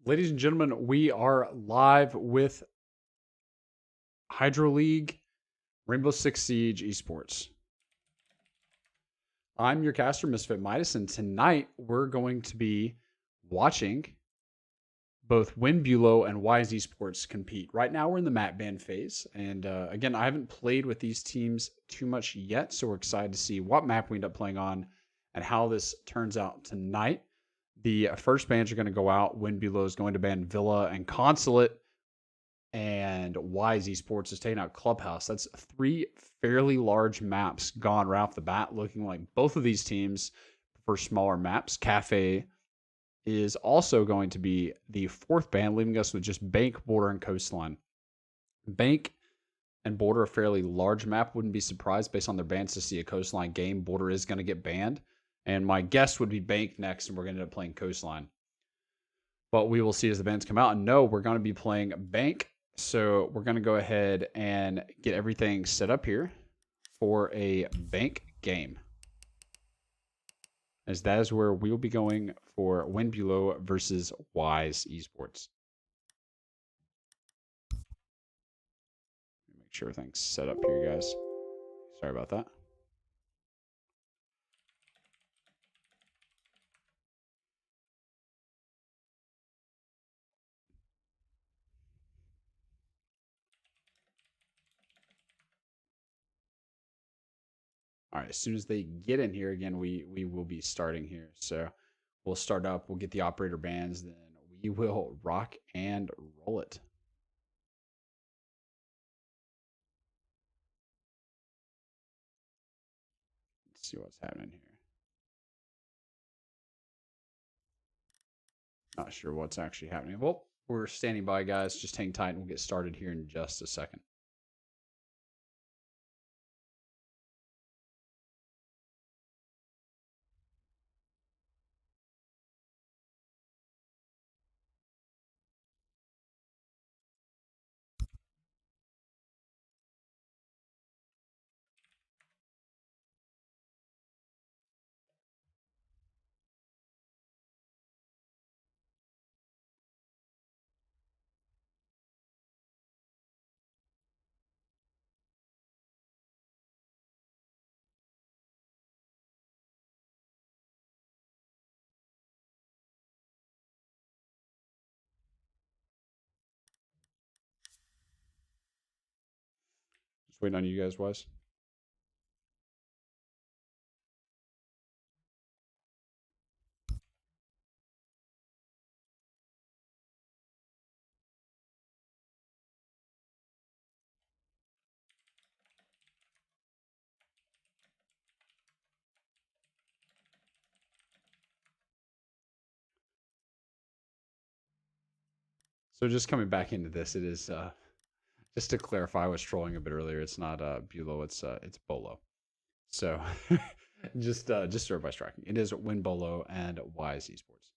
Ladies and gentlemen, we are live with Hydro League Rainbow Six Siege eSports. I'm your caster, Misfit Midas, and tonight we're going to be watching both Beaulo and WiSe eSports compete. Right now we're in the map ban phase, and again, I haven't played with these teams too much yet, so we're excited to see what map we end up playing on and how this turns out tonight. The first bans are going to go out. Beaulo is going to ban Villa and Consulate, and WiSe Esports is taking out Clubhouse. That's three fairly large maps gone right off the bat, looking like both of these teams prefer smaller maps. Cafe is also going to be the fourth ban, leaving us with just Bank, Border, and Coastline. Bank and Border, a fairly large map. Wouldn't be surprised based on their bans to see a Coastline game. Border is going to get banned. And my guess would be Bank next, and we're going to end up playing Coastline. But we will see as the bans come out. And no, we're going to be playing Bank. So we're going to go ahead and get everything set up here for a Bank game, as that is where we will be going for Beaulo versus WiSe Esports. Make sure everything's set up here, guys. Sorry about that. All right, as soon as they get in here, again, we will be starting here. So we'll start up, we'll get the operator bands, then we will rock and roll it. Let's see what's happening here. Not sure what's actually happening. Well, we're standing by, guys. Just hang tight and we'll get started here in just a second. Just waiting on you guys, Wes. So just coming back into this, it is just to clarify, I was trolling a bit earlier. It's not Beaulo, it's Beaulo. So just so everybody's tracking. It is Beaulo and WiSe Esports.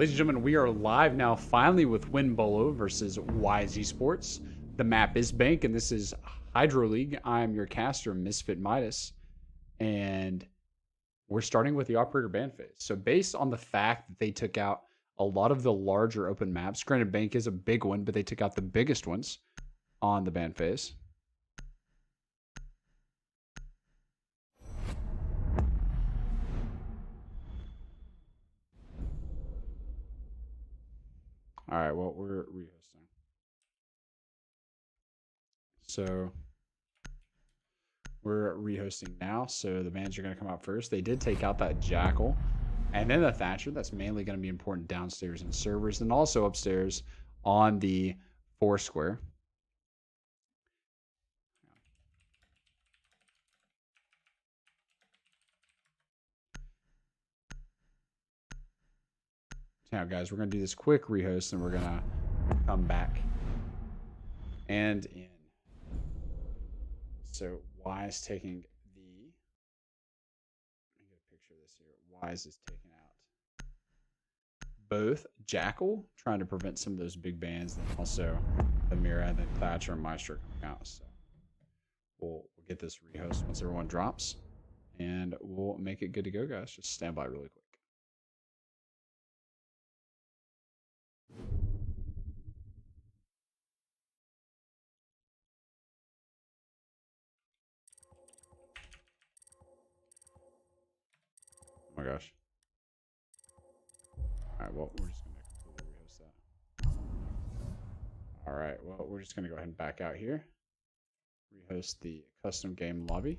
Ladies and gentlemen, we are live now finally with Beaulo versus WiSe eSports. The map is Bank, and this is Hydro League. I'm your caster, Misfit Midas, and we're starting with the operator ban phase. So based on the fact that they took out a lot of the larger open maps, granted Bank is a big one, but they took out the biggest ones on the ban phase. All right, well, we're rehosting. So we're rehosting now, so the bans are going to come out first. They did take out that Jackal and then the Thatcher. That's mainly going to be important downstairs in servers and also upstairs on the Foursquare. Now, guys, we're going to do this quick rehost and we're going to come back and in. So WiSe taking the, let me get a picture of this here. WiSe is taking out both Jackal, trying to prevent some of those big bans, and also the Mira, and then Thatcher and Maestro coming out. So we'll get this rehost once everyone drops, and we'll make it good to go, guys. Just stand by really quick. Oh my gosh. All right, well, we're just going to completely rehost that. All right, well, we're just going to go ahead and back out here. Rehost the custom game lobby.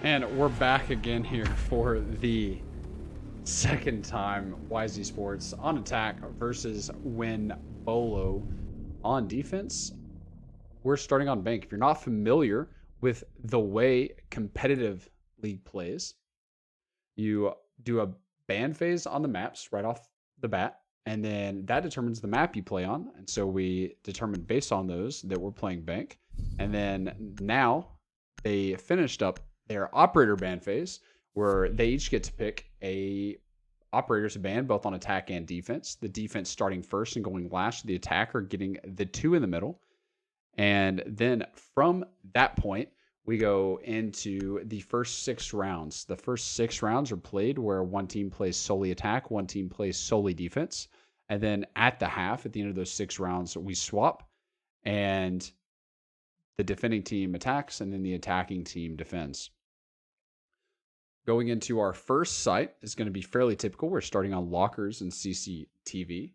And we're back again here for the second time WiSe eSports on attack versus Beaulo on defense. We're starting on Bank. If you're not familiar with the way competitive league plays, you do a ban phase on the maps right off the bat, and then that determines the map you play on. And so we determined based on those that we're playing Bank. And then now they finished up their operator ban phase, where they each get to pick a operator to ban both on attack and defense. The defense starting first and going last, the attacker getting the two in the middle. And then from that point, we go into the first 6 rounds. The first 6 rounds are played where one team plays solely attack, one team plays solely defense. And then at the half, at the end of those 6 rounds, we swap and the defending team attacks and then the attacking team defends. Going into our first site is going to be fairly typical. We're starting on lockers and CCTV.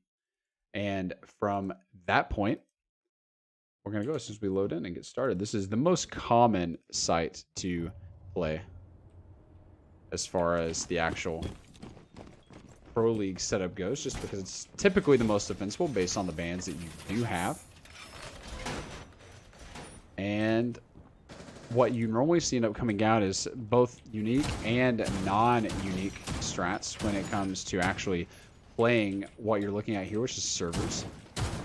And from that point, we're going to go as soon as we load in and get started. This is the most common site to play as far as the actual Pro League setup goes, just because it's typically the most defensible based on the bans that you do have. And what you normally see end up coming out is both unique and non-unique strats when it comes to actually playing what you're looking at here, which is servers.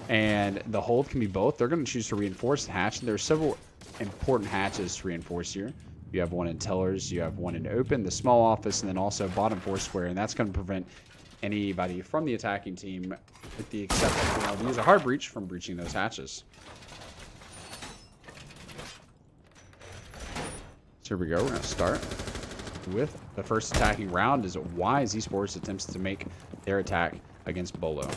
And the hold can be both. They're going to choose to reinforce the hatch. And there are several important hatches to reinforce here. You have one in tellers, you have one in open, the small office, and then also bottom 4 square. And that's going to prevent anybody from the attacking team, with the exception of being able to use a hard breach, from breaching those hatches. So here we go. We're going to start with the first attacking round as WiSe eSports attempts to make their attack against Beaulo.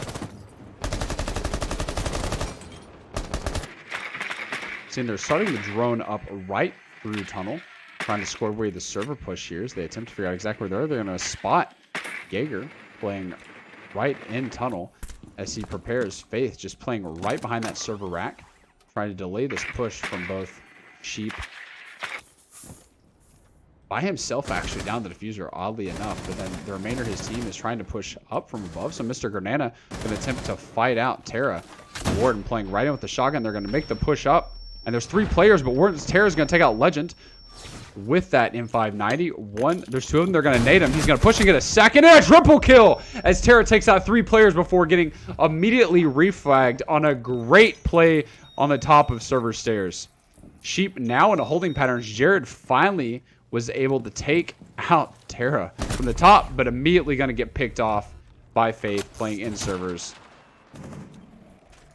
Seeing they're starting the drone up right through tunnel, trying to score away the server push here as they attempt to figure out exactly where they are. They're going to spot Jaeger playing right in tunnel as he prepares. Faith just playing right behind that server rack, trying to delay this push from both Sheep by himself, actually, down the diffuser, oddly enough. But then the remainder of his team is trying to push up from above. So Mr. Granana going to attempt to fight out Terra. Warden playing right in with the shotgun. They're going to make the push up. And there's 3 players, but Terra's going to take out Legend with that M590. There's 2 of them. They're going to nade him. He's going to push and get a second and a triple kill as Terra takes out 3 players before getting immediately reflagged on a great play on the top of server stairs. Sheep now in a holding pattern. Jared finally was able to take out Terra from the top, but immediately going to get picked off by Faith playing in servers.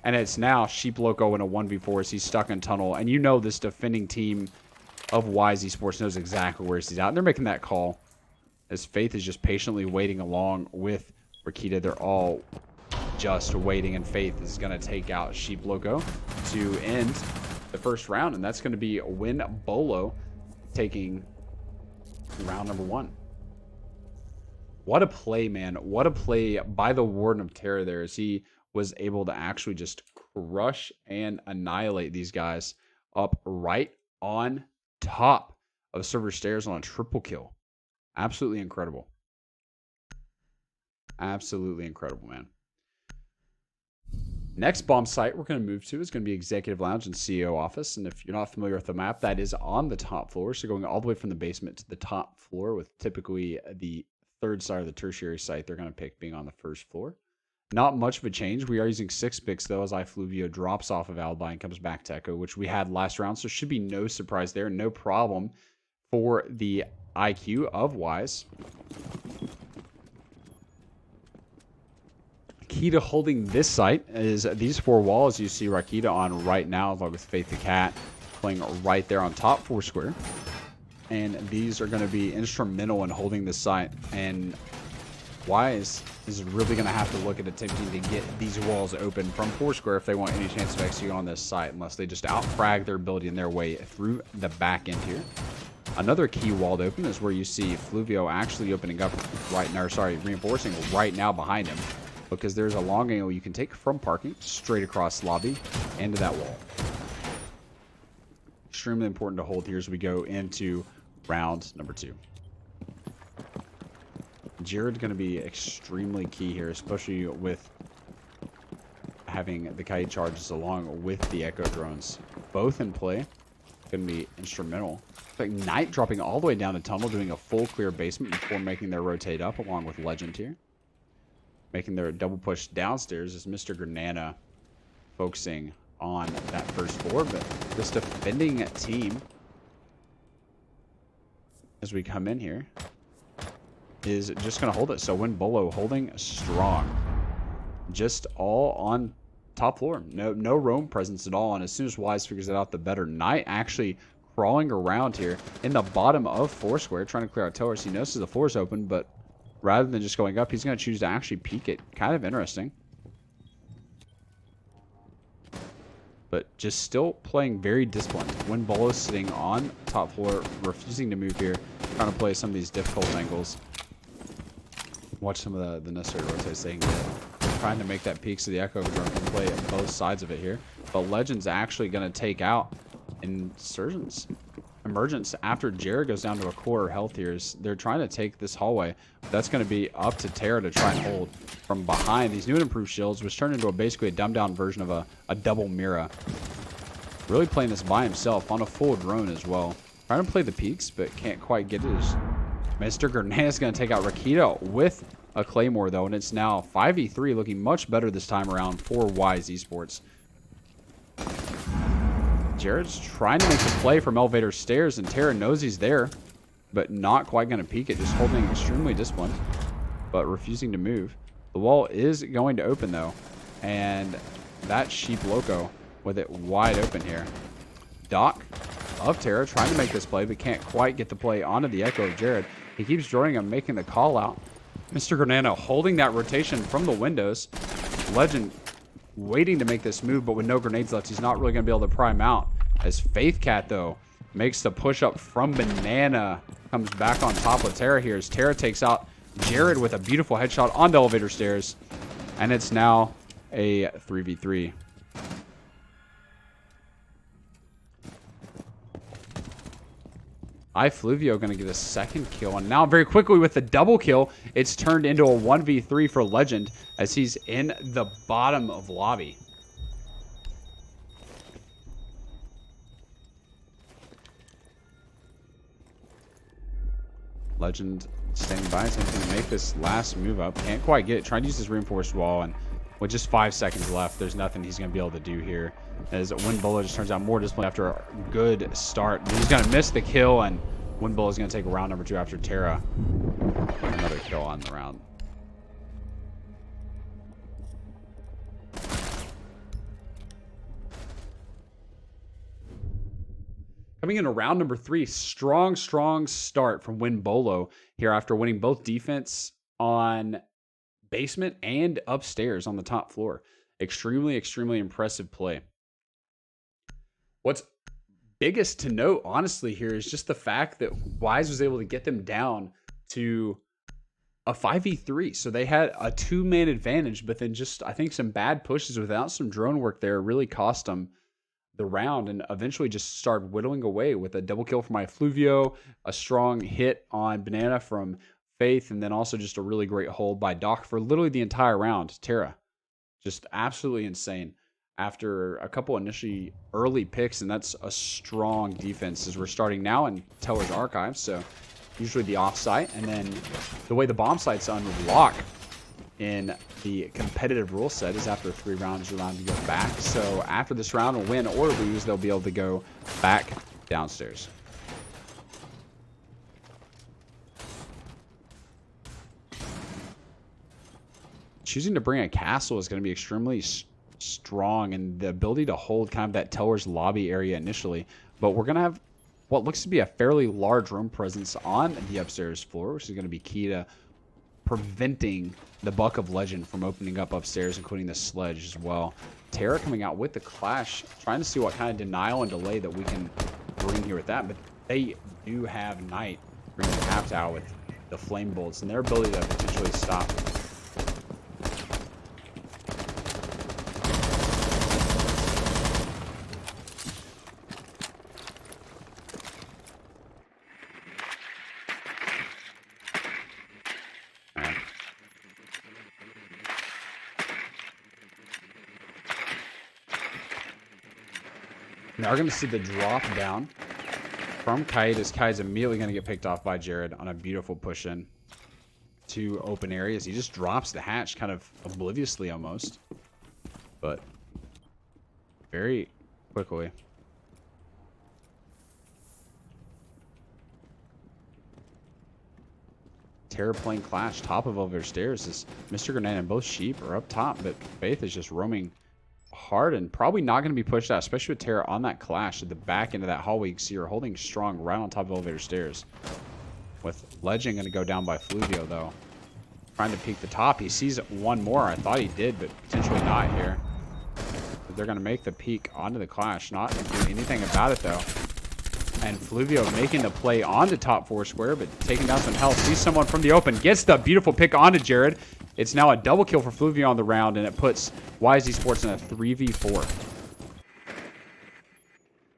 And it's now Sheep Loco in a 1v4 as he's stuck in tunnel. And you know this defending team of WiSe eSports knows exactly where he's out. And they're making that call as Faith is just patiently waiting along with Rakita. They're all just waiting, and Faith is going to take out Sheep Loco to end the first round. And that's going to be Win Beaulo taking round number 1. What a play, man. What a play by the Warden of Terror there as he was able to actually just crush and annihilate these guys up right on top of server stairs on a triple kill. Absolutely incredible. Absolutely incredible, man. Next bomb site we're going to move to is going to be Executive Lounge and CEO Office. And if you're not familiar with the map, that is on the top floor. So going all the way from the basement to the top floor, with typically the third side of the tertiary site they're going to pick being on the first floor. Not much of a change. We are using 6 picks, though, as iFluvio drops off of Alibi and comes back to Echo, which we had last round. So should be no surprise there. No problem for the IQ of WiSe. Key to holding this site is these 4 walls you see Rakita on right now, along with Faith the Cat playing right there on top 4 square. And these are going to be instrumental in holding this site. And WiSe is really going to have to look at attempting to get these walls open from 4 square if they want any chance of executing on this site, unless they just out-frag their ability in their way through the back end here. Another key wall to open is where you see Fluvio actually opening up right now, reinforcing right now behind him, because there's a long angle you can take from parking straight across lobby into that wall. Extremely important to hold here as we go into round number 2. Jared's going to be extremely key here, especially with having the kite charges along with the Echo drones. Both in play. Going to be instrumental. Like Knight dropping all the way down the tunnel, doing a full clear basement before making their rotate up along with Legend here. Making their double push downstairs is Mr. Granana focusing on that first floor. But this defending team, as we come in here, is just going to hold it. So Win Beaulo holding strong. Just all on top floor. No roam presence at all. And as soon as WiSe figures it out, the better. Knight actually crawling around here in the bottom of Foursquare, trying to clear out towers. He notices the floor is open, but rather than just going up, he's going to choose to actually peek it. Kind of interesting. But just still playing very disciplined. When Beaulo sitting on top floor, refusing to move here, trying to play some of these difficult angles. Watch some of the necessary rotates they can get. Trying to make that peak so the Echo drone can play at both sides of it here. But Legend's actually going to take out Insurgents. Emergence after Jared goes down to a quarter health here. They're trying to take this hallway. That's going to be up to Terra to try and hold from behind. These new and improved shields, which turned into basically a dumbed down version of a double Mira. Really playing this by himself on a full drone as well. Trying to play the peaks, but can't quite get it. Mr. Grenade is going to take out Rakita with a Claymore, though, and it's now 5v3, looking much better this time around for WiSe eSports. Jared's trying to make the play from elevator stairs, and Terra knows he's there, but not quite going to peek it, just holding extremely disciplined, but refusing to move. The wall is going to open, though, and that Sheep Loco with it wide open here. Doc of Terra trying to make this play, but can't quite get the play onto the Echo of Jared. He keeps joining him, making the call out. Mr. Granano holding that rotation from the windows. Legend waiting to make this move, but with no grenades left, he's not really going to be able to prime out. As Faith Cat, though, makes the push up from Banana. Comes back on top with Terra here as Terra takes out Jared with a beautiful headshot on the elevator stairs. And it's now a 3v3. iFluvio going to get a second kill. And now very quickly with the double kill, it's turned into a 1v3 for Legend as he's in the bottom of lobby. Legend standing by, so he's going to make this last move up. Can't quite get it. Trying to use his reinforced wall, and with just 5 seconds left, there's nothing he's going to be able to do here. As Beaulo just turns out more disciplined after a good start. But he's going to miss the kill, and Beaulo is going to take round number 2 after Terra. Another kill on the round. Coming into round number 3, strong start from Beaulo here after winning both defense on basement and upstairs on the top floor. Extremely impressive play. What's biggest to note, honestly, here is just the fact that WiSe was able to get them down to a 5v3. So they had a 2-man advantage, but then just, I think, some bad pushes without some drone work there really cost them the round, and eventually just started whittling away with a double kill from iFluvio, a strong hit on Banana from Faith, and then also just a really great hold by Doc for literally the entire round. Terra, just absolutely insane. After a couple initially early picks, and that's a strong defense as we're starting now in Teller's Archive. So usually the offsite, and then the way the bomb sites unlock in the competitive rule set is after 3 rounds you're allowed to go back. So after this round, will win or lose, they'll be able to go back downstairs. Choosing to bring a castle is going to be extremely strong, and the ability to hold kind of that teller's lobby area initially. But we're going to have what looks to be a fairly large room presence on the upstairs floor, which is going to be key to preventing the Buck of Legend from opening up upstairs, including the sledge as well. Terra coming out with the clash, trying to see what kind of denial and delay that we can bring here with that. But they do have Knight bringing the half tower with the flame bolts and their ability to potentially stop. Now we're going to see the drop down from Kite as Kite's immediately going to get picked off by Jared on a beautiful push in to open areas. He just drops the hatch kind of obliviously almost, but very quickly. Terra playing Clash top of elevator stairs as Mr. Grenade and both Sheep are up top, but Faith is just roaming hard and probably not going to be pushed out, especially with Terra on that clash at the back end of that hallway. You can see her holding strong right on top of elevator stairs. With Legend going to go down by Fluvio, though. Trying to peek the top. He sees one more. I thought he did, but potentially not here. But they're going to make the peek onto the clash. Not doing anything about it, though. And Fluvio making the play on the top 4 square, but taking down some health. Sees someone from the open. Gets the beautiful pick onto Jared. It's now a double kill for Fluvio on the round, and it puts WiSe eSports in a 3v4.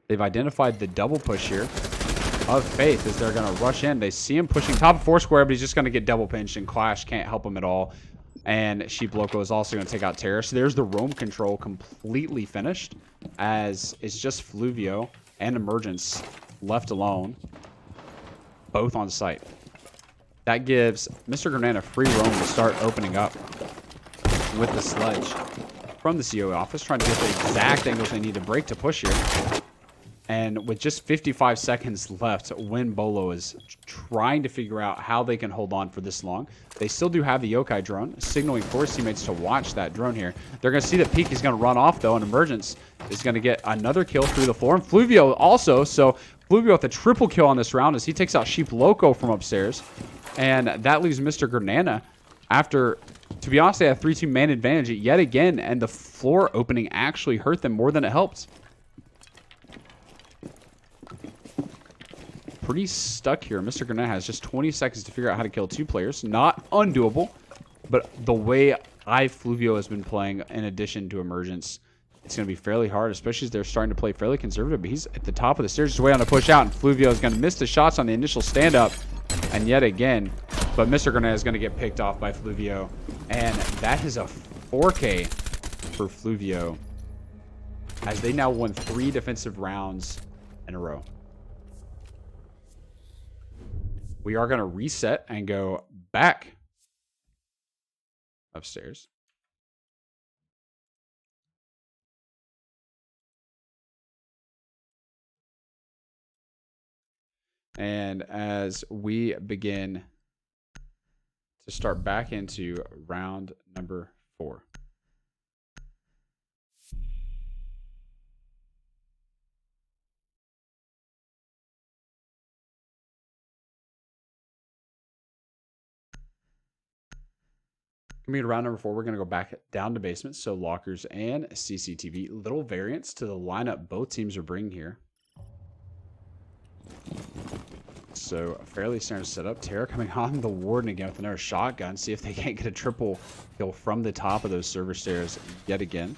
They've identified the double push here of Faith as they're going to rush in. They see him pushing top of 4 square, but he's just going to get double pinched, and Clash can't help him at all. And Sheep Loco is also going to take out Terra. So there's the roam control completely finished, as it's just Fluvio and Emergence left alone, both on site. That gives Mr. Granada free roam to start opening up with the sledge from the COE office, trying to get the exact angles they need to break to push here. And with just 55 seconds left, when Beaulo is trying to figure out how they can hold on for this long. They still do have the Yokai drone, signaling for his teammates to watch that drone here. They're going to see that Peak is going to run off, though, and Emergence is going to get another kill through the floor. And Fluvio also, so Fluvio with a triple kill on this round as he takes out Sheep Loco from upstairs. And that leaves Mr. Granana after, to be honest, they have 3-2 man advantage yet again, and the floor opening actually hurt them more than it helped. Pretty stuck here. Mr. Granada has just 20 seconds to figure out how to kill 2 players. Not undoable, but the way Fluvio has been playing in addition to Emergence, it's going to be fairly hard, especially as they're starting to play fairly conservative. But he's at the top of the stairs, just way on the push out, and Fluvio is going to miss the shots on the initial stand-up. And yet again, but Mr. Granada is going to get picked off by Fluvio. And that is a 4K for Fluvio, as they now won 3 defensive rounds in a row. We are going to reset and go back upstairs. And as we begin to start back into round number 4. Coming to round number 4, we're going to go back down to basement. So lockers and CCTV. Little variance to the lineup both teams are bringing here. So a fairly standard setup. Terra coming on the Warden again with another shotgun. See if they can't get a triple kill from the top of those server stairs yet again.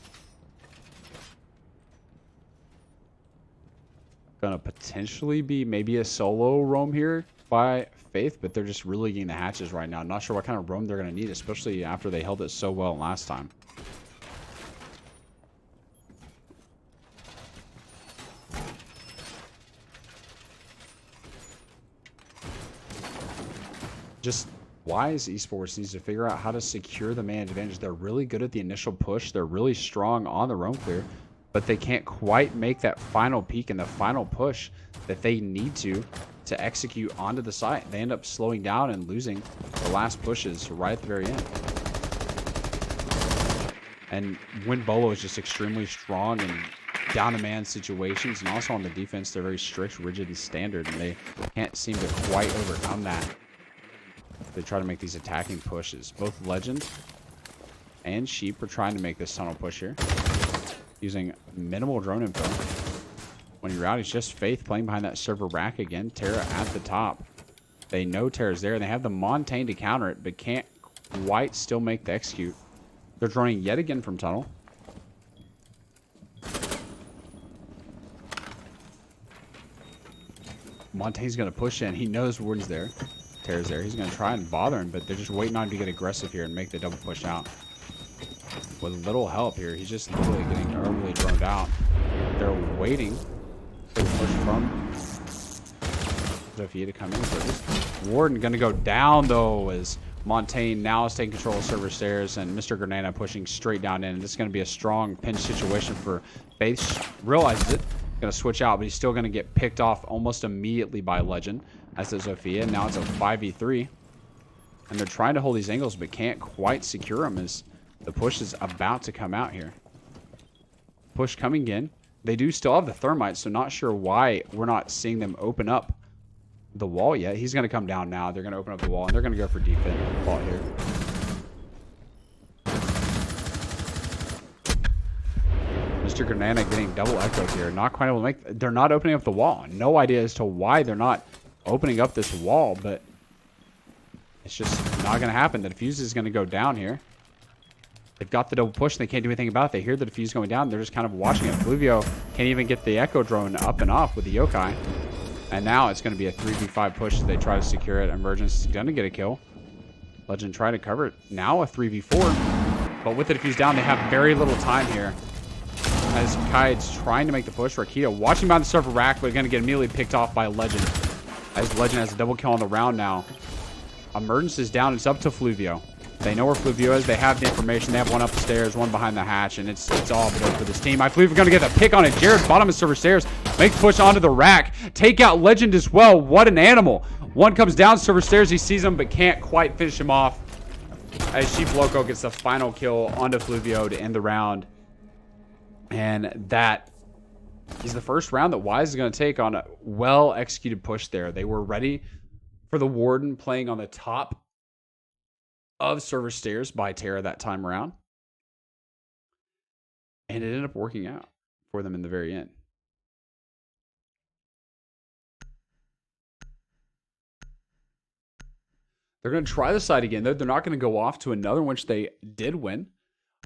Gonna potentially be maybe a solo roam here by Faith, but they're just really getting the hatches right now. Not sure what kind of roam they're going to need, especially after they held it so well last time. Just WiSe eSports needs to figure out how to secure the man advantage. They're really good at the initial push. They're really strong on the roam clear, but they can't quite make that final peak and the final push that they need to execute onto the site. They end up slowing down and losing the last pushes right at the very end. And when Beaulo is just extremely strong in down-to-man situations, and also on the defense, they're very strict, rigid, and standard, and they can't seem to quite overcome that. They try to make these attacking pushes. Both Legend and Sheep are trying to make this tunnel push here, using minimal drone info. When you're out, it's just Faith playing behind that server rack again. Terra at the top. They know Terra's there. They have the Montaigne to counter it, but can't quite still make the execute. They're droning yet again from tunnel. Montaigne's going to push in. He knows Warden's there. Terra's there. He's going to try and bother him, but they're just waiting on him to get aggressive here and make the double push out. With little help here, he's just literally getting overly droned out. They're waiting for the push from Sophia to come in. So Warden going to go down, though, as Montaigne now is taking control of server stairs, and Mr. Granada pushing straight down in. And this is going to be a strong pinch situation for Faith. Realizes it. Going to switch out, but he's still going to get picked off almost immediately by Legend. As does Sophia. Now it's a 5v3. And they're trying to hold these angles, but can't quite secure them as the push is about to come out here. Push coming in. They do still have the thermite, so not sure why we're not seeing them open up the wall yet. He's going to come down now. They're going to open up the wall, and they're going to go for defense ball here. Mr. Granana getting double echoed here. Not quite able to make... They're not opening up the wall. No idea as to why they're not opening up this wall, but it's just not going to happen. The defuse is going to go down here. They've got the double push, and they can't do anything about it. They hear the defuse going down. They're just kind of watching it. Fluvio can't even get the echo drone up and off with the yokai. And now it's going to be a 3v5 push as they try to secure it. Emergence is going to get a kill. Legend try to cover it. Now a 3v4. But with the defuse down, they have very little time here. As Kai's trying to make the push. Rakita watching behind the server rack, but going to get immediately picked off by Legend. As Legend has a double kill on the round now. Emergence is down. It's up to Fluvio. They know where Fluvio is. They have the information. They have one up the stairs, one behind the hatch, and it's all good for this team. I believe we're going to get the pick on it. Jared, bottom of server stairs, makes push onto the rack. Take out Legend as well. What an animal. One comes down server stairs. He sees him, but can't quite finish him off. As Sheep Loco gets the final kill onto Fluvio to end the round. And that is the first round that WiSe is going to take on a well-executed push there. They were ready for the Warden playing on the top of server stairs by Terra that time around. And it ended up working out for them in the very end. They're going to try the side again, though. They're not going to go off to another, which they did win.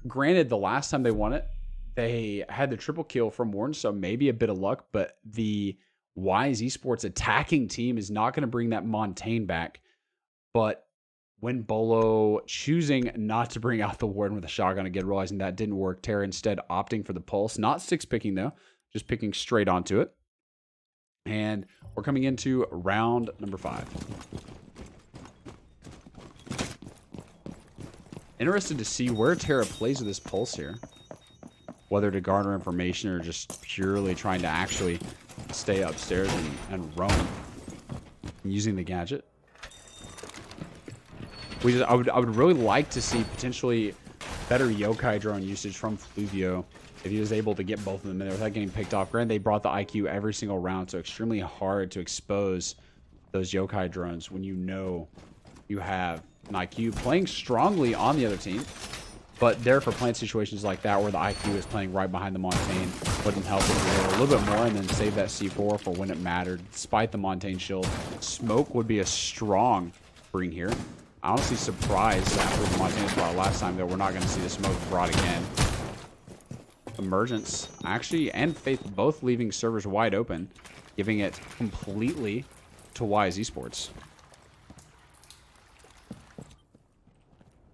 Granted, the last time they won it, they had the triple kill from Warren, so maybe a bit of luck, but the WiSe eSports attacking team is not going to bring that Montaigne back. But when Beaulo choosing not to bring out the Warden with a shotgun again, realizing that didn't work, Terra instead opting for the pulse. Not six picking, though. Just picking straight onto it. And we're coming into round number 5. Interested to see where Terra plays with this pulse here. Whether to garner information or just purely trying to actually stay upstairs and roam using the gadget. I would really like to see potentially better yokai drone usage from Fluvio if he was able to get both of them in there without getting picked off. Granted, they brought the IQ every single round, so extremely hard to expose those yokai drones when you know you have an IQ playing strongly on the other team. But there for plant situations like that where the IQ is playing right behind the Montaigne wouldn't help it a little bit more and then save that C4 for when it mattered. Despite the Montaigne shield, smoke would be a strong bring here. Honestly surprised after the Montaigne was brought last time that we're not going to see the smoke brought again. Emergence, actually, and Faith both leaving servers wide open, giving it completely to WiSe eSports.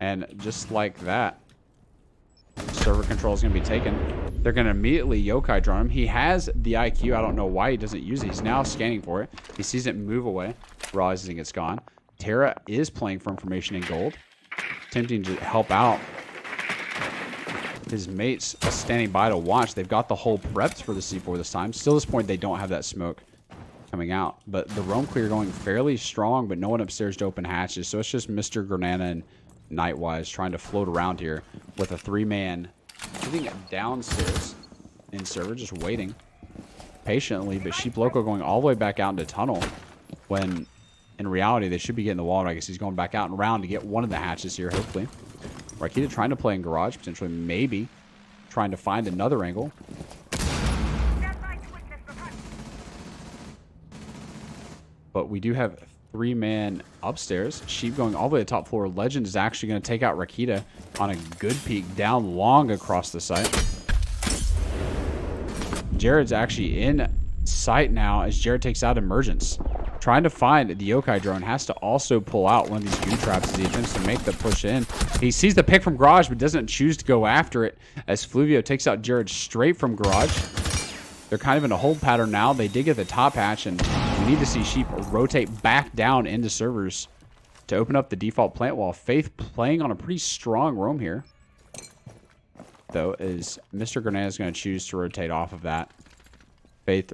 And just like that, server control is going to be taken. They're going to immediately yokai drone him. He has the IQ. I don't know why he doesn't use it. He's now scanning for it. He sees it move away, realizing it's gone. Terra is playing for information in gold, attempting to help out his mates standing by to watch. They've got the whole prepped for the C4 this time. Still, at this point, they don't have that smoke coming out. But the roam clear going fairly strong, but no one upstairs to open hatches. So it's just Mr. Granana and Nightwise trying to float around here with a 3-man sitting downstairs in server, just waiting patiently. But Sheep Loco going all the way back out into tunnel when in reality they should be getting the wall. I guess he's going back out and around to get one of the hatches here, hopefully. Rakita trying to play in garage, potentially maybe trying to find another angle. But we do have 3-man upstairs. Sheep going all the way to the top floor. Legend is actually going to take out Rakita on a good peek down long across the site. Jared's actually in sight now as Jared takes out Emergence. Trying to find the yokai drone. Has to also pull out one of these goo traps as he attempts to make the push in. He sees the pick from garage but doesn't choose to go after it as Fluvio takes out Jared straight from garage. They're kind of in a hold pattern now. They did get the top hatch, and we need to see Sheep rotate back down into servers to open up the default plant wall. Faith playing on a pretty strong roam here, though, as Mr. Granada is going to choose to rotate off of that. Faith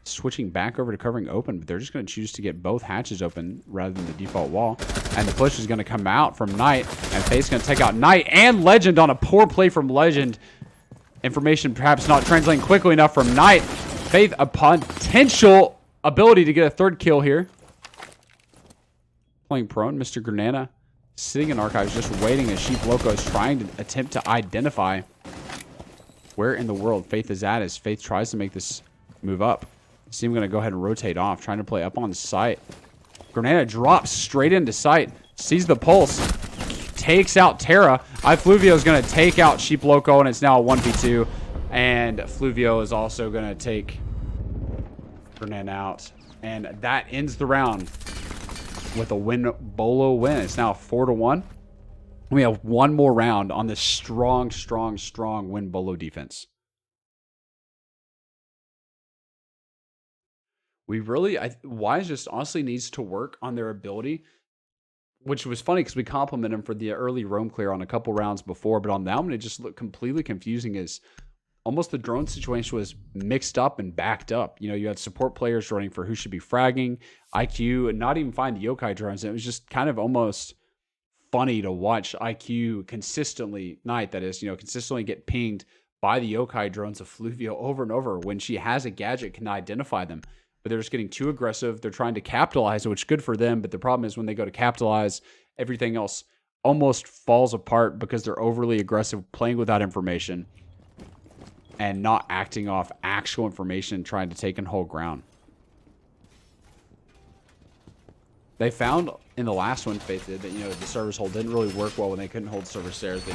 switching back over to covering open, but they're just going to choose to get both hatches open rather than the default wall. And the push is going to come out from Knight, and Faith's going to take out Knight and Legend on a poor play from Legend. Information perhaps not translating quickly enough from Knight. Faith, a potential ability to get a third kill here. Playing prone, Mr. Granana sitting in archives just waiting as Sheep Loco is trying to attempt to identify where in the world Faith is at as Faith tries to make this move up. See him going to go ahead and rotate off, trying to play up on sight. Granada drops straight into sight, sees the pulse, takes out Terra. iFluvio is going to take out Sheep Loco, and it's now a 1v2. And Fluvio is also going to take Granada out. And that ends the round with a Beaulo win. It's now 4-1. We have one more round on this strong win Beaulo defense. We really, WiSe just honestly needs to work on their ability, which was funny because we complimented them for the early roam clear on a couple rounds before, but on that one it just looked completely confusing as almost the drone situation was mixed up and backed up. You know, you had support players running for who should be fragging, IQ, and not even find the yokai drones. And it was just kind of almost funny to watch IQ consistently, Knight that is, you know, consistently get pinged by the yokai drones of Fluvio over and over when she has a gadget can identify them. But they're just getting too aggressive. They're trying to capitalize, which is good for them. But the problem is when they go to capitalize, everything else almost falls apart because they're overly aggressive, playing without information and not acting off actual information and trying to take and hold ground. They found in the last one, Faith did, that, you know, the service hold didn't really work well when they couldn't hold server stairs. They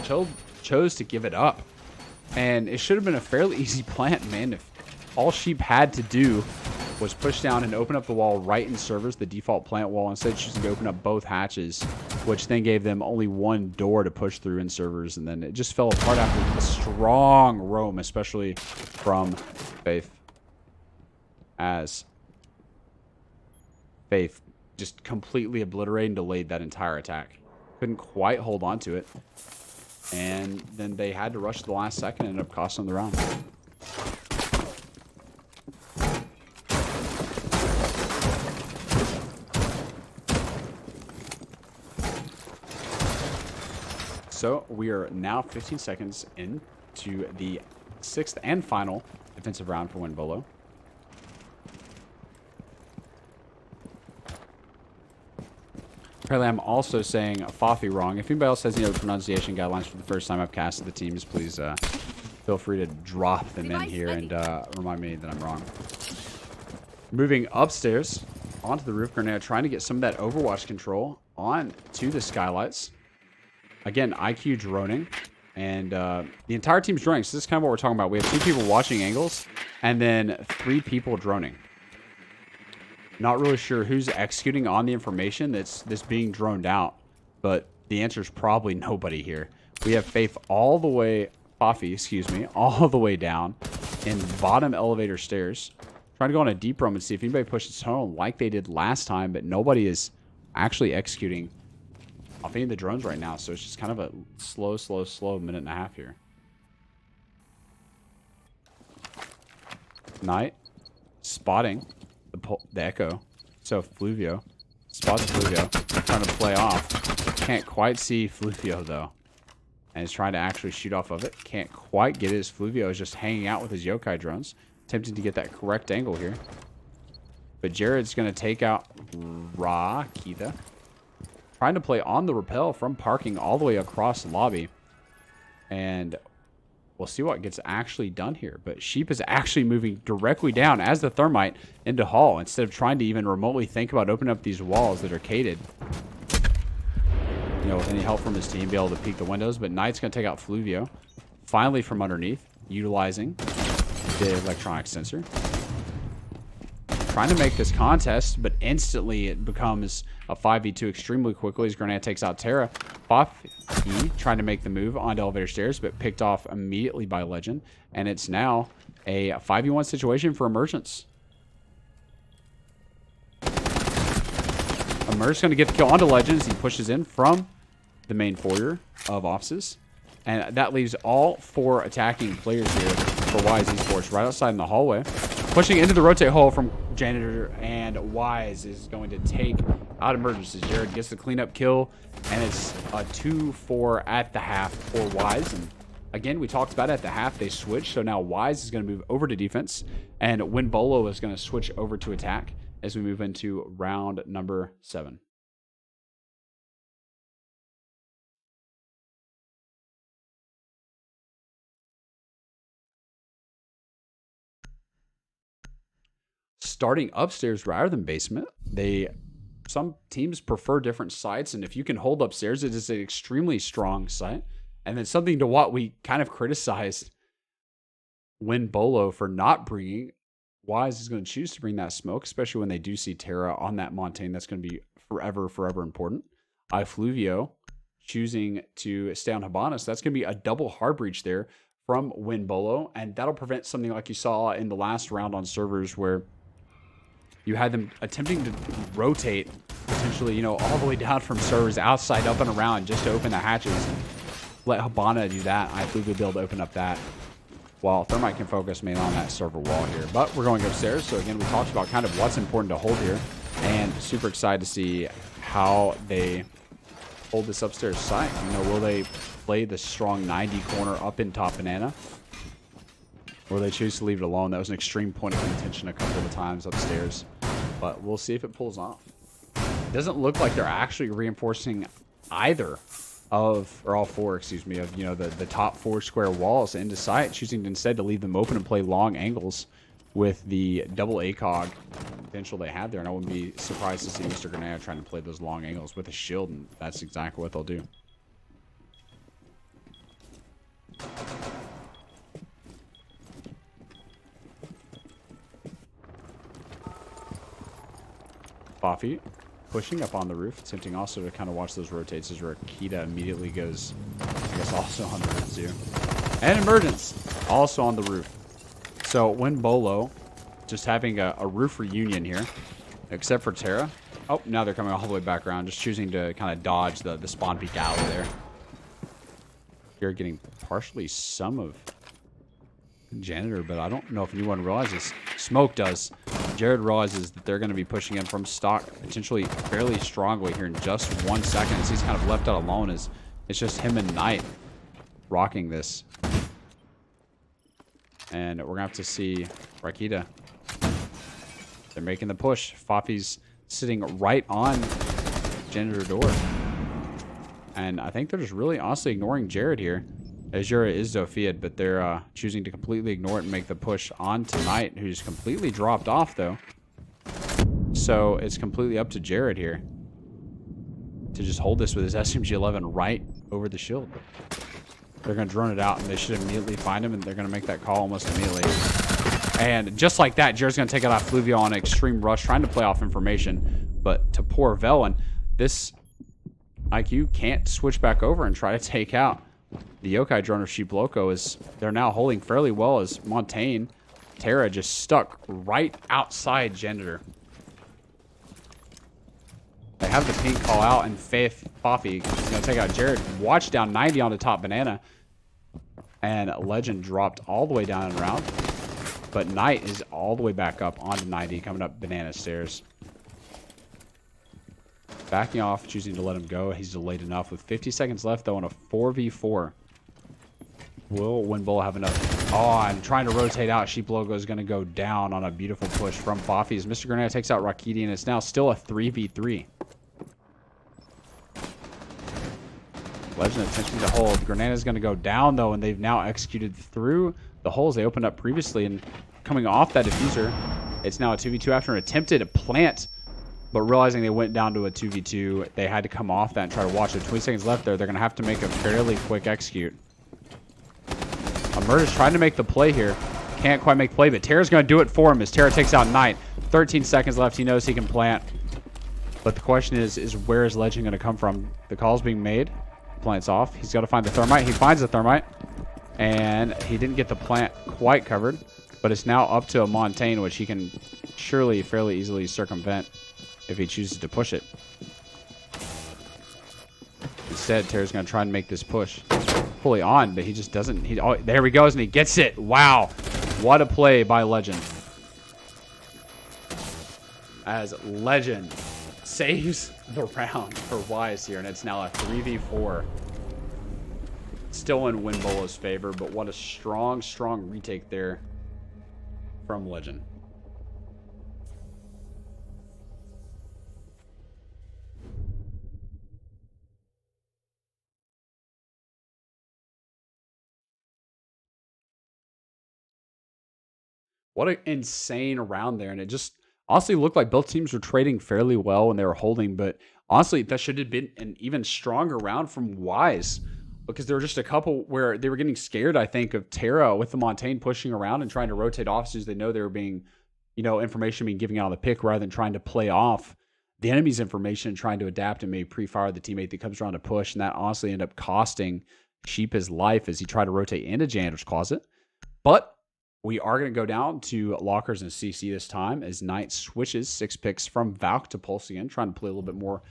chose to give it up. And it should have been a fairly easy plant, man. If all Sheep had to do was push down and open up the wall right in servers, the default plant wall, instead of choosing to open up both hatches, which then gave them only one door to push through in servers, and then it just fell apart after a strong roam, especially from Faith, as Faith just completely obliterated and delayed that entire attack. Couldn't quite hold on to it, and then they had to rush to the last second and ended up costing them the round. So we are now 15 seconds into the 6th and final defensive round for Beaulo. Apparently I'm also saying Fafi wrong. If anybody else has any other pronunciation guidelines for the first time I've casted the teams, please feel free to drop them in here and remind me that I'm wrong. Moving upstairs onto the roof, Grenada trying to get some of that Overwatch control on to the skylights. Again, IQ droning, and the entire team's droning. So this is kind of what we're talking about. We have 2 people watching angles, and then 3 people droning. Not really sure who's executing on the information that's being droned out, but the answer is probably nobody here. We have Faith all the way, Fafi, excuse me, all the way down in bottom elevator stairs. Trying to go on a deep roam and see if anybody pushes home like they did last time, but nobody is actually executing off any of the drones right now, so it's just kind of a slow minute and a half here. Knight spotting the echo. So Fluvio spots Fluvio, trying to play off. Can't quite see Fluvio though, and is trying to actually shoot off of it. Can't quite get it as Fluvio is just hanging out with his yokai drones, attempting to get that correct angle here. But Jared's going to take out Rakita. Trying to play on the rappel from parking all the way across the lobby. And we'll see what gets actually done here. But Sheep is actually moving directly down as the Thermite into Hall instead of trying to even remotely think about opening up these walls that are cated. You know, with any help from his team, be able to peek the windows. But Knight's going to take out Fluvio. Finally from underneath, utilizing the electronic sensor. Trying to make this contest, but instantly it becomes a 5v2 extremely quickly as Grenade takes out Terra. Fafi trying to make the move onto elevator stairs, but picked off immediately by Legend. And it's now a 5v1 situation for Emergence. Emergence going to get the kill onto Legends. He pushes in from the main foyer of offices. And that leaves all 4 attacking players here for WiSe eSports right outside in the hallway. Pushing into the rotate hole from Janitor, and WiSe is going to take out Emergencies. Jared gets the cleanup kill, and it's a 2-4 at the half for WiSe. And Again, we talked about it at the half. They switched, so now WiSe is going to move over to defense, and Beaulo is going to switch over to attack as we move into round number 7. Starting upstairs rather than basement. Some teams prefer different sites, and if you can hold upstairs, it is an extremely strong site. And then something to what we kind of criticized Beaulo for not bringing. WiSe is going to choose to bring that smoke, especially when they do see Terra on that Montaigne. That's going to be forever important. iFluvio choosing to stay on Habana, so that's going to be a double hard breach there from Beaulo, and that'll prevent something like you saw in the last round on servers where you had them attempting to rotate, potentially, you know, all the way down from servers, outside, up and around, just to open the hatches. Let Habana do that. iFluvio will be able to open up that, while Thermite can focus mainly on that server wall here. But we're going upstairs, so again, we talked about kind of what's important to hold here, and super excited to see how they hold this upstairs site. You know, will they play the strong 90 corner up in top banana, or they choose to leave it alone? That was an extreme point of contention a couple of times upstairs, but we'll see if it pulls off. It doesn't look like they're actually reinforcing either of, or all four, excuse me, of, you know, the top 4 square walls into sight, choosing instead to leave them open and play long angles with the double ACOG potential they have there. And I wouldn't be surprised to see Mr. Granada trying to play those long angles with a shield, and that's exactly what they'll do. Coffee pushing up on the roof, attempting also to kind of watch those rotates as Rakita immediately goes, I guess, also on the roof too. And Emergence also on the roof. So Beaulo just having a roof reunion here, except for Terra. Oh, now they're coming all the way back around, just choosing to kind of dodge the spawn peek alley there. You're getting partially some of Janitor, but I don't know if anyone realizes. Smoke does. Jared realizes that they're going to be pushing in from stock potentially fairly strongly here in just 1 second. As he's kind of left out alone, as it's just him and Knight rocking this. And we're going to have to see Rakita. They're making the push. Fafi's sitting right on Janitor door. And I think they're just really honestly ignoring Jared here. Azura is Zophia'd, but they're choosing to completely ignore it and make the push on to Knight, who's completely dropped off, though. So it's completely up to Jared here to just hold this with his SMG-11 right over the shield. They're going to drone it out, and they should immediately find him, and they're going to make that call almost immediately. And just like that, Jared's going to take out iFluvio on an extreme rush, trying to play off information, but to poor Velin, this IQ can't switch back over and try to take out the Yokai drone of Sheep Loco, as they're now holding fairly well, as Montaigne, Terra just stuck right outside Janitor. They have the pink call out, and Fafi is going to take out Jared. Watch down 90 on the top banana. And Legend dropped all the way down and around. But Knight is all the way back up onto 90, coming up banana stairs. Backing off, choosing to let him go. He's delayed enough. With 50 seconds left, though, on a 4v4. Will Beaulo have enough? Oh, I'm trying to rotate out. Sheep Logo is going to go down on a beautiful push from Fafi as Mr. Granada takes out Rakiti, and it's now still a 3v3. Legend attempting to hold. Granada is going to go down, though, and they've now executed through the holes they opened up previously, and coming off that diffuser, it's now a 2v2 after an attempted plant. But realizing they went down to a 2v2, they had to come off that and try to watch it. 20 seconds left there. They're going to have to make a fairly quick execute. Emerge is trying to make the play here. Can't quite make the play, but Terra's going to do it for him as Terra takes out Knight. 13 seconds left. He knows he can plant. But the question is where is Legend going to come from? The call's being made. Plant's off. He's got to find the Thermite. He finds the Thermite. And he didn't get the plant quite covered. But it's now up to a Montaigne, which he can surely fairly easily circumvent if he chooses to push it. Instead, Terra's going to try and make this push fully on, but he just doesn't. There he goes, and he gets it. Wow. What a play by Legend. As Legend saves the round for WiSe here, and it's now a 3v4. Still in WinBolo's favor, but what a strong, strong retake there from Legend. What an insane round there. And it just honestly looked like both teams were trading fairly well when they were holding. But honestly, that should have been an even stronger round from WiSe, because there were just a couple where they were getting scared, I think, of Terra with the Montaigne pushing around and trying to rotate officers. They know they were being, information being given out on the pick rather than trying to play off the enemy's information and trying to adapt and maybe pre-fire the teammate that comes around to push. And that honestly ended up costing Sheep his life as he tried to rotate into Janitor's Closet. But we are going to go down to Lockers and CC this time as Knight switches 6 picks from Valk to Pulse again, trying to play a little bit more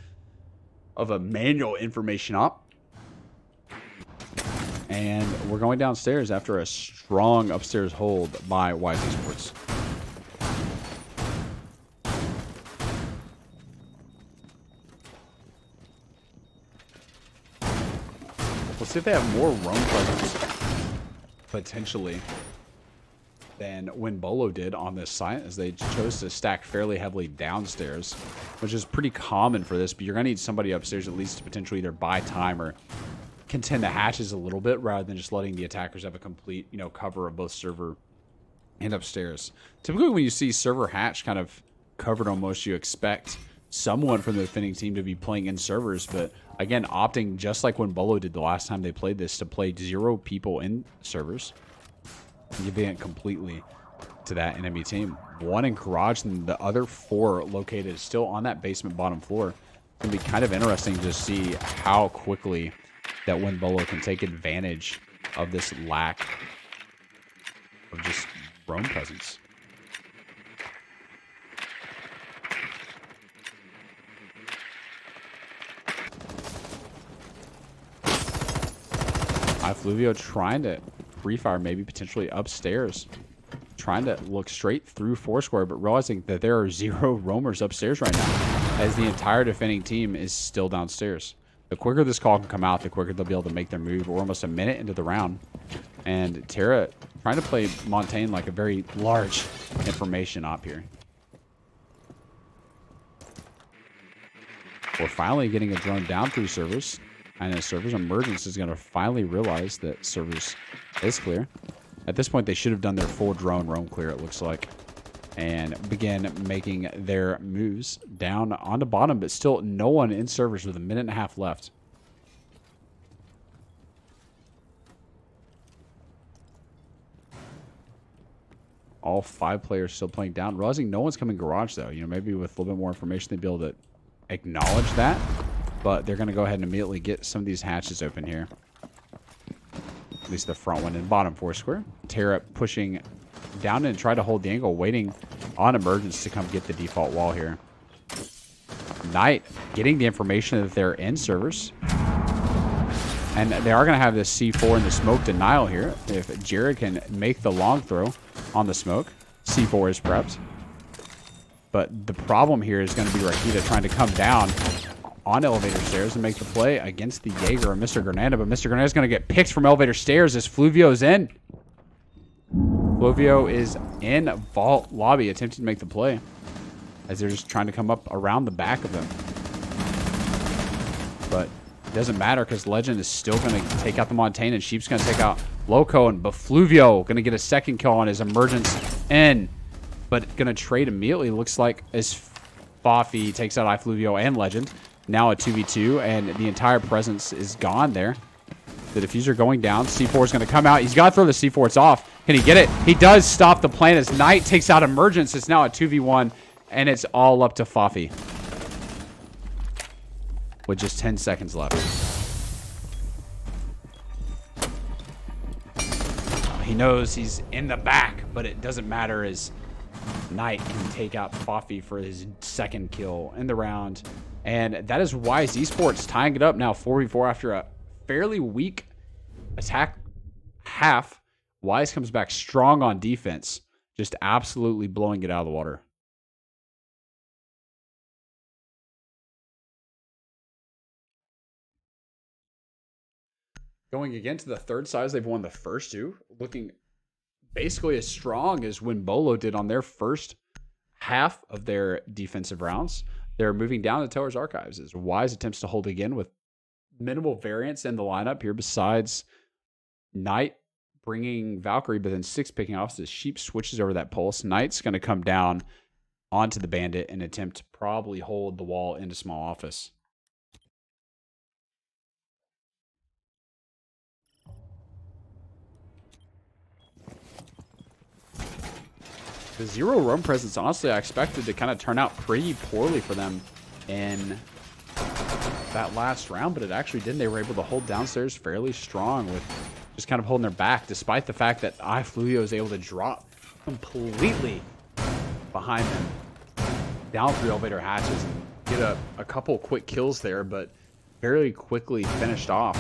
of a manual information op. And we're going downstairs after a strong upstairs hold by WiSe eSports. Let's see if they have more roam presence, potentially, than when Beaulo did on this site, as they chose to stack fairly heavily downstairs, which is pretty common for this, but you're going to need somebody upstairs at least to potentially either buy time or contend the hatches a little bit rather than just letting the attackers have a complete, cover of both server and upstairs. Typically when you see server hatch kind of covered almost, you expect someone from the defending team to be playing in servers, but again, opting just like when Beaulo did the last time they played this to play 0 people in servers, giving it completely to that enemy team. 1 in garage and the other 4 located still on that basement bottom floor. It's going to be kind of interesting to see how quickly that WinBolo can take advantage of this lack of just roam presence. iFluvio trying to free fire, maybe potentially upstairs, trying to look straight through Foursquare, but realizing that there are 0 roamers upstairs right now, as the entire defending team is still downstairs. The quicker this call can come out, the quicker they'll be able to make their move. We're almost a minute into the round, and Terra trying to play Montaigne like a very large information op here. We're finally getting a drone down through servers, and the servers emergence is going to finally realize that servers is clear. At this point, they should have done their full drone roam clear, it looks like, and begin making their moves down onto bottom, but still no one in servers with a minute and a half left. All 5 players still playing down. Realizing no one's coming garage, though. Maybe with a little bit more information, they'd be able to acknowledge that. But they're going to go ahead and immediately get some of these hatches open here. At least the front one and bottom Foursquare. Terra pushing down and try to hold the angle, waiting on emergence to come get the default wall here. Knight getting the information that they're in servers. And they are going to have this C4 in the smoke denial here. If Jared can make the long throw on the smoke, C4 is prepped. But the problem here is going to be Rakita trying to come down on elevator stairs and make the play against the Jaeger and Mr. Granada. But Mr. Granada is going to get picked from elevator stairs as Fluvio's in. Fluvio is in vault lobby attempting to make the play as they're just trying to come up around the back of them. But it doesn't matter because Legend is still going to take out the Montaigne and Sheep's going to take out Loco, and Fluvio going to get a second kill on his emergence in, but going to trade immediately. Looks like as Fafi takes out iFluvio and Legend. Now a 2v2, and the entire presence is gone there. The diffuser going down. C4 is going to come out. He's got to throw the C4. It's off. Can he get it? He does stop the plan as Knight takes out emergence. It's now a 2v1, and it's all up to Fafi with just 10 seconds left. He knows he's in the back, but it doesn't matter as Knight can take out Fafi for his second kill in the round. And that is WiSe eSports tying it up now 4v4 after a fairly weak attack half. WiSe comes back strong on defense, just absolutely blowing it out of the water. Going again to the third size, they've won the first two, looking basically as strong as when Beaulo did on their first half of their defensive rounds. They're moving down to Teller's Archives as WiSe attempts to hold again with minimal variance in the lineup here besides Knight bringing Valkyrie, but then 6 picking off as Sheep switches over that pulse. Knight's going to come down onto the Bandit and attempt to probably hold the wall into small office. The 0 roam presence, honestly, I expected to kind of turn out pretty poorly for them in that last round, but it actually didn't. They were able to hold downstairs fairly strong with just kind of holding their back, despite the fact that iFluvio is able to drop completely behind them down through elevator hatches and get a couple quick kills there, but very quickly finished off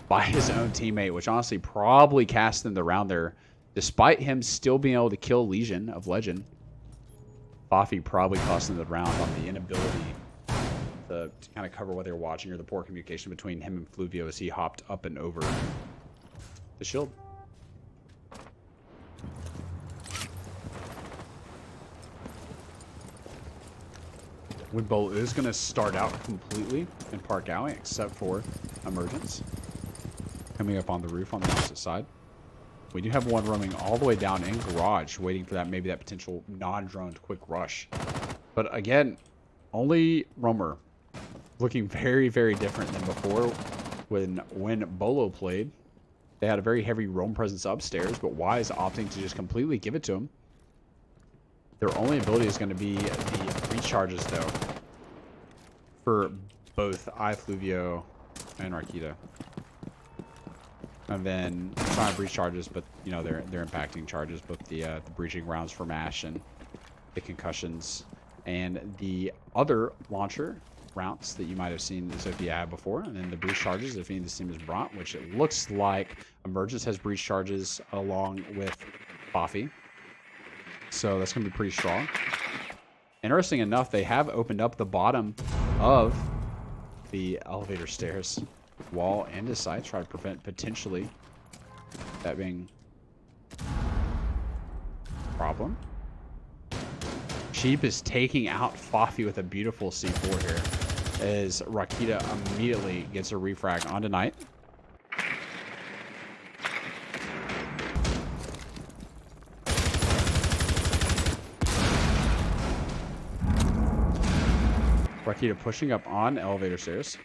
by his own teammate, which honestly probably cast him the round there. Despite him still being able to kill Legion of Legend, Fafi probably cost him the round on the inability to kind of cover what they were watching or the poor communication between him and Fluvio as he hopped up and over the shield. Beaulo is going to start out completely in Park Alley, except for Emergence. Coming up on the roof on the opposite side. We do have one roaming all the way down in Garage, waiting for that maybe that potential non-droned quick rush. But again, only roamer. Looking very, very different than before when Beaulo played. They had a very heavy roam presence upstairs, but WiSe opting to just completely give it to him. Their only ability is going to be the recharges, though, for both iFluvio and Rakita. And then it's not breach charges, but you know they're impacting charges, both the breaching rounds for MASH and the concussions, and the other launcher rounds that you might have seen Zofia had before, and then the breach charges if any of this team is brought, which it looks like Emergence has breach charges along with Fafi. So that's going to be pretty strong. Interesting enough, they have opened up the bottom of the elevator stairs wall and his side, try to prevent potentially that being a problem. Sheep is taking out Fafi with a beautiful C4 here as Rakita immediately gets a refrag onto Knight. Rakita pushing up on elevator stairs.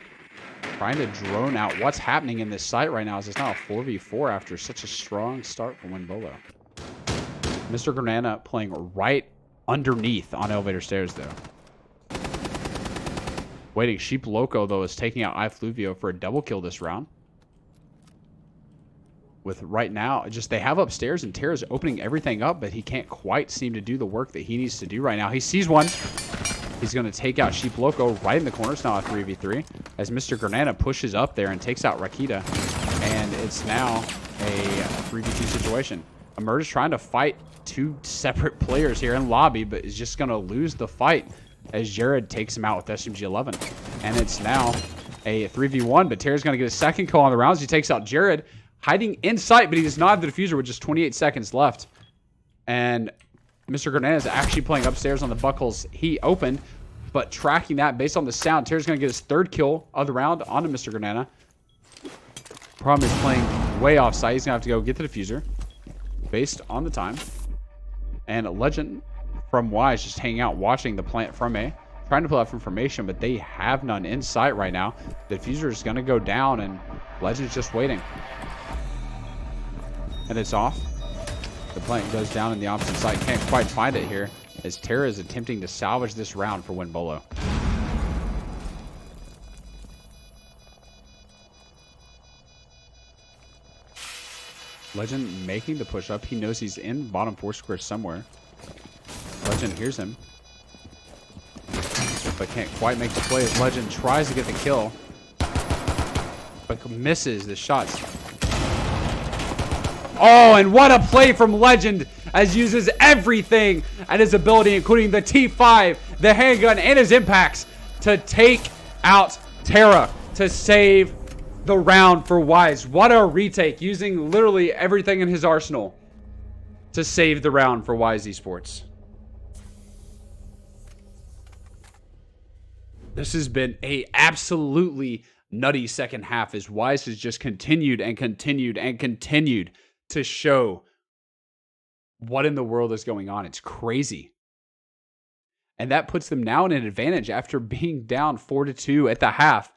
Trying to drone out what's happening in this site right now, as it's now a 4v4 after such a strong start from Beaulo. Mr. Granana playing right underneath on elevator stairs, though. Waiting. Sheep Loco, though, is taking out iFluvio for a double kill this round. With right now, just they have upstairs, and Terra's opening everything up, but he can't quite seem to do the work that he needs to do right now. He sees one. He's going to take out Sheep Loco right in the corner. It's now a 3v3 as Mr. Granana pushes up there and takes out Rakita. And it's now a 3v2 situation. Emerge trying to fight two separate players here in lobby, but is just going to lose the fight as Jared takes him out with SMG-11. And it's now a 3v1, but Terra's going to get a second kill on the rounds. He takes out Jared, hiding in sight, but he does not have the diffuser with just 28 seconds left. And Mr. Granana is actually playing upstairs on the buckles he opened, but tracking that based on the sound. Terra's going to get his third kill of the round onto Mr. Granana. Problem is playing way offside. He's going to have to go get the diffuser based on the time. And Legend from WiSe just hanging out watching the plant from A, trying to pull out information, but they have none in sight right now. The diffuser is going to go down, and Legend's just waiting. And it's off. The plant goes down in the opposite side. Can't quite find it here as Terra is attempting to salvage this round for Beaulo. Legend making the push up. He knows he's in bottom 4 square somewhere. Legend hears him, but can't quite make the play as Legend tries to get the kill, but misses the shots. Oh, and what a play from Legend as uses everything at his ability, including the T5, the handgun, and his impacts to take out Terra to save the round for WiSe. What a retake, using literally everything in his arsenal to save the round for WiSe eSports. This has been a absolutely nutty second half as WiSe has just continued and continued and continued to show what in the world is going on. It's crazy. And that puts them now in an advantage after being down 4-2 at the half.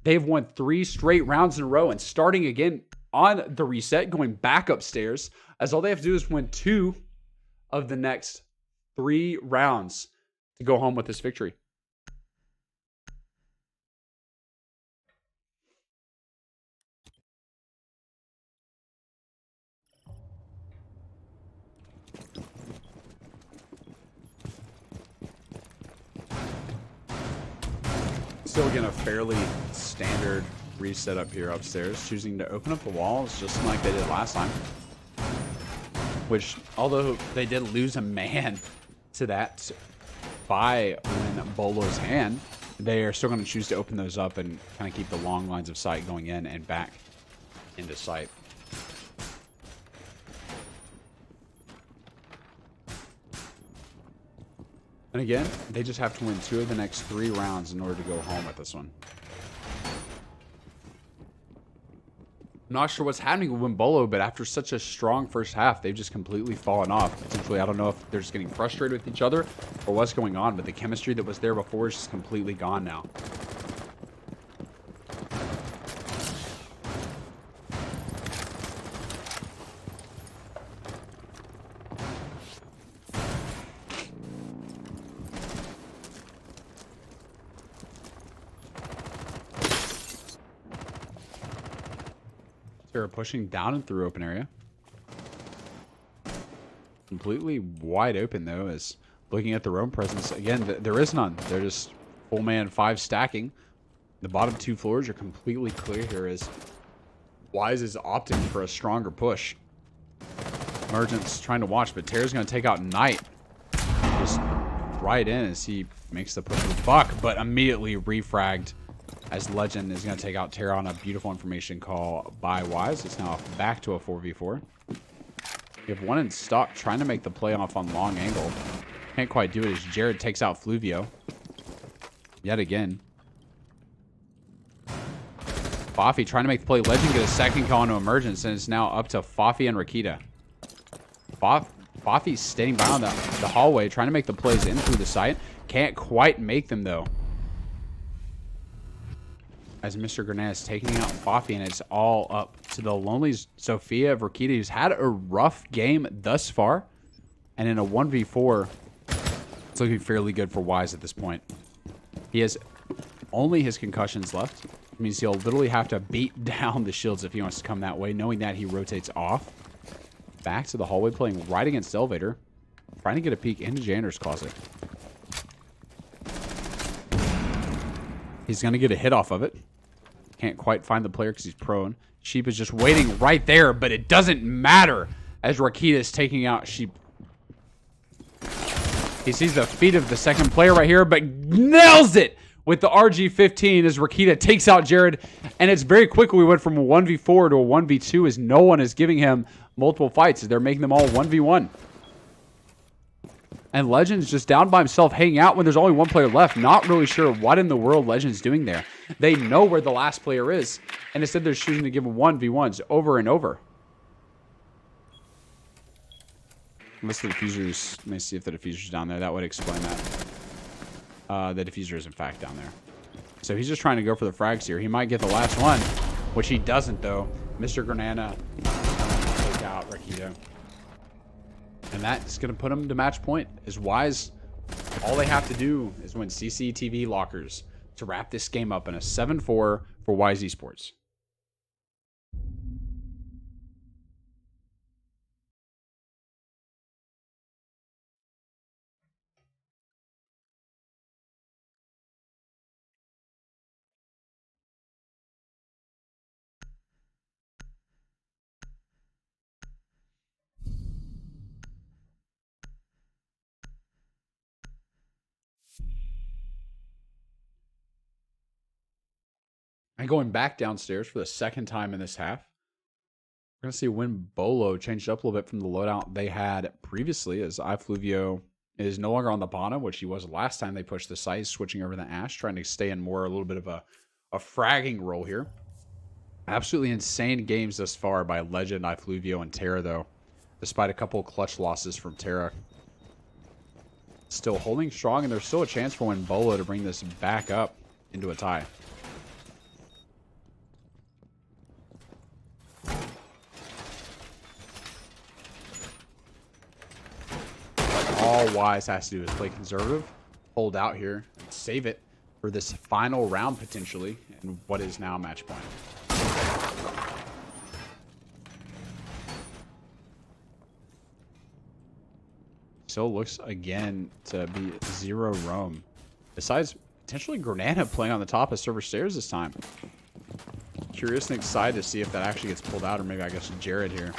They've won 3 straight rounds in a row and starting again on the reset, going back upstairs, as all they have to do is win 2 of the next 3 rounds to go home with this victory. Still, again, a fairly standard reset up here upstairs, choosing to open up the walls just like they did last time. Which, although they did lose a man to that by when Beaulo's hand, they are still going to choose to open those up and kind of keep the long lines of sight going in and back into sight. And again, they just have to win 2 of the next 3 rounds in order to go home with this one. I'm not sure what's happening with Beaulo, but after such a strong first half, they've just completely fallen off. Potentially, I don't know if they're just getting frustrated with each other or what's going on, but the chemistry that was there before is just completely gone now. They're pushing down and through open area. Completely wide open, though, as looking at their own presence. Again, there is none. They're just full man 5 stacking. The bottom 2 floors are completely clear here as WiSe is opting for a stronger push. Emergent's trying to watch, but Terra's going to take out Knight. Just right in as he makes the push with Buck, but immediately refragged as Legend is going to take out Terra on a beautiful information call by WiSe. It's now back to a 4v4. You have one in stock trying to make the play off on long angle. Can't quite do it as Jared takes out Fluvio. Yet again. Fafi trying to make the play. Legend get a second call into Emergence, and it's now up to Fafi and Rakita. Fafi's standing by on the hallway, trying to make the plays in through the site. Can't quite make them, though. As Mr. Grenade is taking out Fafi, and it's all up to the lonely Sophia of Rakita, who's had a rough game thus far. And in a 1v4, it's looking fairly good for WiSe at this point. He has only his concussions left. It means he'll literally have to beat down the shields if he wants to come that way, knowing that he rotates off. Back to the hallway, playing right against Elevator. Trying to get a peek into Janitor's closet. He's going to get a hit off of it. Can't quite find the player because he's prone. Sheep is just waiting right there, but it doesn't matter as Rakita is taking out Sheep. He sees the feet of the second player right here, but nails it with the RG-15 as Rakita takes out Jared. And it's very quickly we went from a 1v4 to a 1v2 as no one is giving him multiple fights. They're making them all 1v1. And Legend's just down by himself, hanging out when there's only one player left. Not really sure what in the world Legend's doing there. They know where the last player is. And instead they're choosing to give him 1v1s over and over. Unless the diffuser's... Let me see if the diffuser's down there. That would explain that. The diffuser is in fact down there. So he's just trying to go for the frags here. He might get the last one, which he doesn't though. Mr. Granana take out Rakito. And that's going to put them to match point. As WiSe, all they have to do is win CCTV lockers to wrap this game up in a 7-4 for WiSe eSports. And going back downstairs for the second time in this half, we're going to see when Beaulo changed up a little bit from the loadout they had previously, as iFluvio is no longer on the Bana, which he was last time they pushed the site, switching over to the Ash, trying to stay in more a little bit of a fragging role here. Absolutely insane games thus far by Legend, iFluvio, and Terra, though, despite a couple clutch losses from Terra. Still holding strong, and there's still a chance for when Beaulo to bring this back up into a tie. All WiSe has to do is play conservative, hold out here, and save it for this final round potentially, in what is now match point. Still looks again to be 0 roam. Besides potentially Granada playing on the top of server stairs this time. Curious and excited to see if that actually gets pulled out, or maybe I guess Jared here.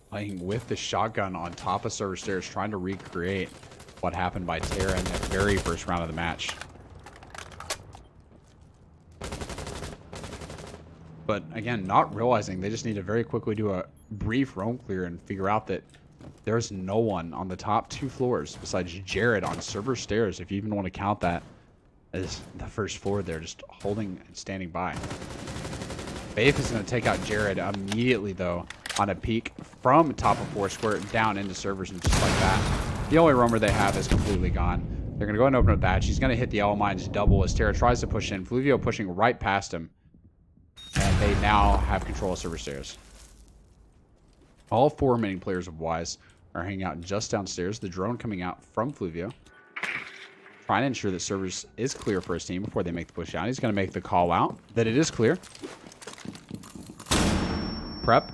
Playing with the shotgun on top of server stairs, trying to recreate what happened by Terra in the very first round of the match. But again, not realizing they just need to very quickly do a brief roam clear and figure out that there's no one on the top 2 floors besides Jared on server stairs, if you even want to count that as the first floor there, just holding and standing by. Faith is going to take out Jared immediately, though, on a peek from top of Foursquare down into servers, and just like that, the only roamer they have is completely gone. They're going to go ahead and open up that. She's going to hit the L mines double as Terra tries to push in. Fluvio pushing right past him, and they now have control of server stairs. All 4 remaining players of WiSe are hanging out just downstairs. The drone coming out from Fluvio, trying to ensure that servers is clear for his team before they make the push down. He's going to make the call out that it is clear. Prep,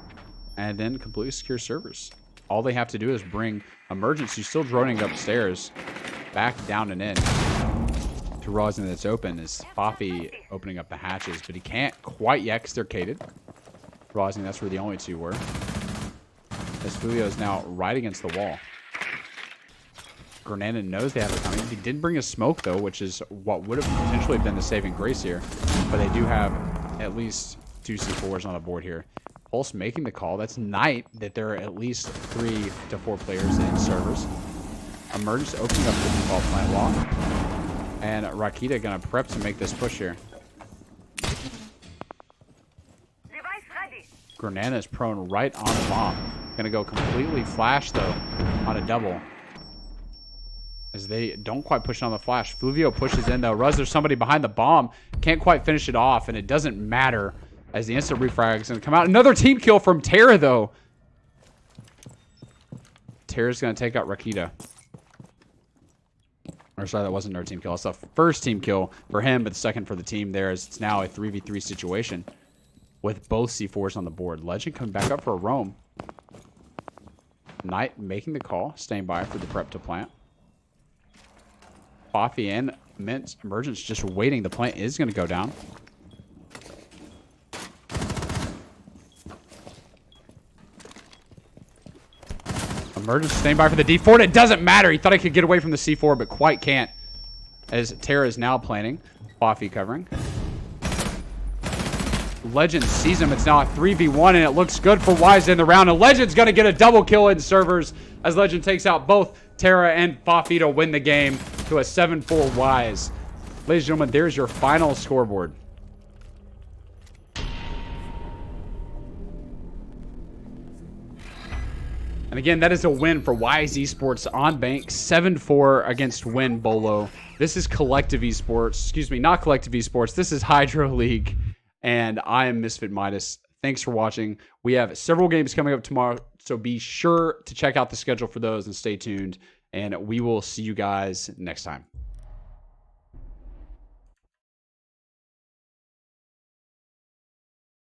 and then completely secure servers. All they have to do is bring Emergence, who's still droning upstairs, back down and in. To realizing that it's open is Foppy opening up the hatches, but he can't quite yet because they're cated. Realizing that's where the only 2 were. As Fluvio is now right against the wall. Granada knows they have it coming. He did bring a smoke, though, which is what would have potentially been the saving grace here. But they do have at least 2 C4s on the board here. Pulse making the call. That's Knight, that there are at least 3 to 4 players in servers. Emergence opening up the default plant lock. And Rakita going to prep to make this push here. Granada is prone right on the bomb. Going to go completely flash, though, on a double. As they don't quite push on the flash. Fluvio pushes in, though. Ruz, there's somebody behind the bomb. Can't quite finish it off, and it doesn't matter as the instant refrag is going to come out. Another team kill from Terra, though. Terra's going to take out Rakita. Or sorry, that wasn't our team kill. It's the first team kill for him, but the second for the team there, as it's now a 3v3 situation with both C4s on the board. Legend coming back up for a roam. Knight making the call, staying by for the prep to plant. Coffee and Mint Emergence just waiting. The plant is going to go down. Emergence staying by for the D4, and it doesn't matter. He thought he could get away from the C4, but quite can't. As Terra is now planning. Coffee covering. Legend sees him. It's now a 3v1, and it looks good for WiSe in the round. And Legend's going to get a double kill in servers as Legend takes out both Terra and Fofi to win the game to a 7-4 WiSe. Ladies and gentlemen, there's your final scoreboard. And again, that is a win for WiSe eSports on bank. 7-4 against Win Beaulo. This is Collective eSports. Excuse me, not Collective eSports. This is Hydro League. And I am Misfit Midas. Thanks for watching. We have several games coming up tomorrow, so be sure to check out the schedule for those and stay tuned. And we will see you guys next time.